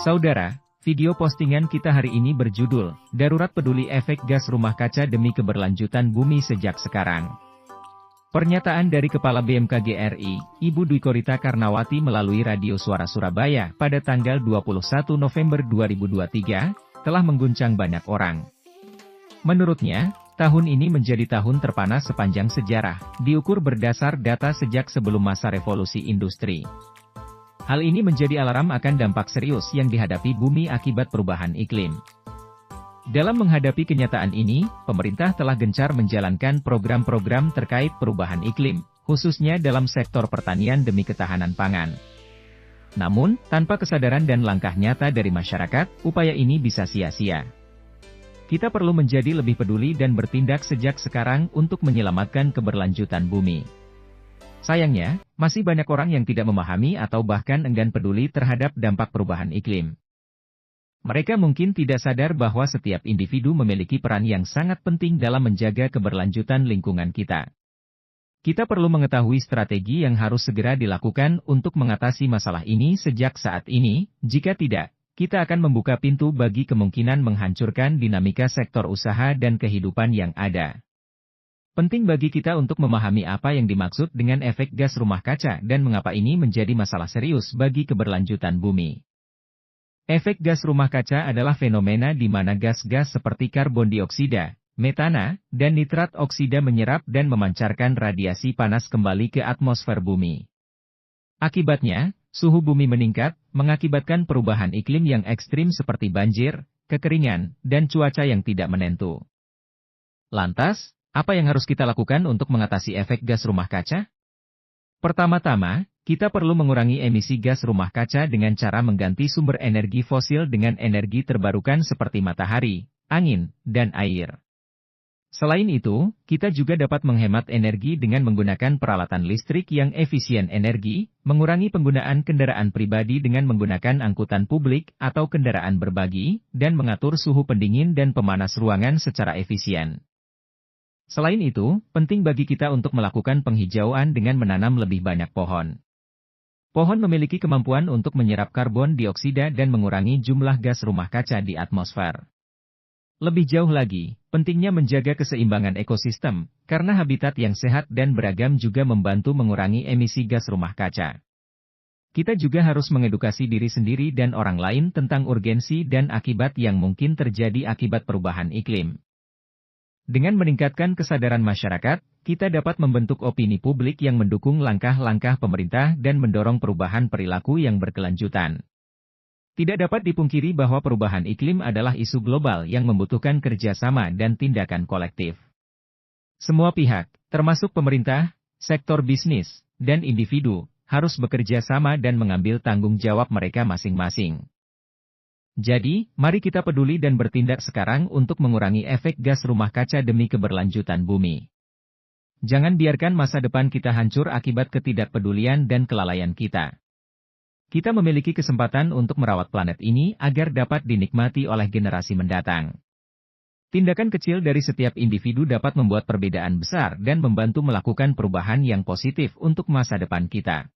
Saudara, video postingan kita hari ini berjudul, Darurat Peduli Efek Gas Rumah Kaca Demi Keberlanjutan Bumi Sejak Sekarang. Pernyataan dari Kepala BMKG RI, Ibu Dwi Korita Karnawati melalui Radio Suara Surabaya pada tanggal 21 November 2023, telah mengguncang banyak orang. Menurutnya, tahun ini menjadi tahun terpanas sepanjang sejarah, diukur berdasar data sejak sebelum masa revolusi industri. Hal ini menjadi alarm akan dampak serius yang dihadapi bumi akibat perubahan iklim. Dalam menghadapi kenyataan ini, pemerintah telah gencar menjalankan program-program terkait perubahan iklim, khususnya dalam sektor pertanian demi ketahanan pangan. Namun, tanpa kesadaran dan langkah nyata dari masyarakat, upaya ini bisa sia-sia. Kita perlu menjadi lebih peduli dan bertindak sejak sekarang untuk menyelamatkan keberlanjutan bumi. Sayangnya, masih banyak orang yang tidak memahami atau bahkan enggan peduli terhadap dampak perubahan iklim. Mereka mungkin tidak sadar bahwa setiap individu memiliki peran yang sangat penting dalam menjaga keberlanjutan lingkungan kita. Kita perlu mengetahui strategi yang harus segera dilakukan untuk mengatasi masalah ini sejak saat ini, jika tidak, kita akan membuka pintu bagi kemungkinan menghancurkan dinamika sektor usaha dan kehidupan yang ada. Penting bagi kita untuk memahami apa yang dimaksud dengan efek gas rumah kaca dan mengapa ini menjadi masalah serius bagi keberlanjutan bumi. Efek gas rumah kaca adalah fenomena di mana gas-gas seperti karbon dioksida, metana, dan nitrat oksida menyerap dan memancarkan radiasi panas kembali ke atmosfer bumi. Akibatnya, suhu bumi meningkat, mengakibatkan perubahan iklim yang ekstrim seperti banjir, kekeringan, dan cuaca yang tidak menentu. Lantas, apa yang harus kita lakukan untuk mengatasi efek gas rumah kaca? Pertama-tama, kita perlu mengurangi emisi gas rumah kaca dengan cara mengganti sumber energi fosil dengan energi terbarukan seperti matahari, angin, dan air. Selain itu, kita juga dapat menghemat energi dengan menggunakan peralatan listrik yang efisien energi, mengurangi penggunaan kendaraan pribadi dengan menggunakan angkutan publik atau kendaraan berbagi, dan mengatur suhu pendingin dan pemanas ruangan secara efisien. Selain itu, penting bagi kita untuk melakukan penghijauan dengan menanam lebih banyak pohon. Pohon memiliki kemampuan untuk menyerap karbon dioksida dan mengurangi jumlah gas rumah kaca di atmosfer. Lebih jauh lagi, pentingnya menjaga keseimbangan ekosistem, karena habitat yang sehat dan beragam juga membantu mengurangi emisi gas rumah kaca. Kita juga harus mengedukasi diri sendiri dan orang lain tentang urgensi dan akibat yang mungkin terjadi akibat perubahan iklim. Dengan meningkatkan kesadaran masyarakat, kita dapat membentuk opini publik yang mendukung langkah-langkah pemerintah dan mendorong perubahan perilaku yang berkelanjutan. Tidak dapat dipungkiri bahwa perubahan iklim adalah isu global yang membutuhkan kerjasama dan tindakan kolektif. Semua pihak, termasuk pemerintah, sektor bisnis, dan individu, harus bekerja sama dan mengambil tanggung jawab mereka masing-masing. Jadi, mari kita peduli dan bertindak sekarang untuk mengurangi efek gas rumah kaca demi keberlanjutan bumi. Jangan biarkan masa depan kita hancur akibat ketidakpedulian dan kelalaian kita. Kita memiliki kesempatan untuk merawat planet ini agar dapat dinikmati oleh generasi mendatang. Tindakan kecil dari setiap individu dapat membuat perbedaan besar dan membantu melakukan perubahan yang positif untuk masa depan kita.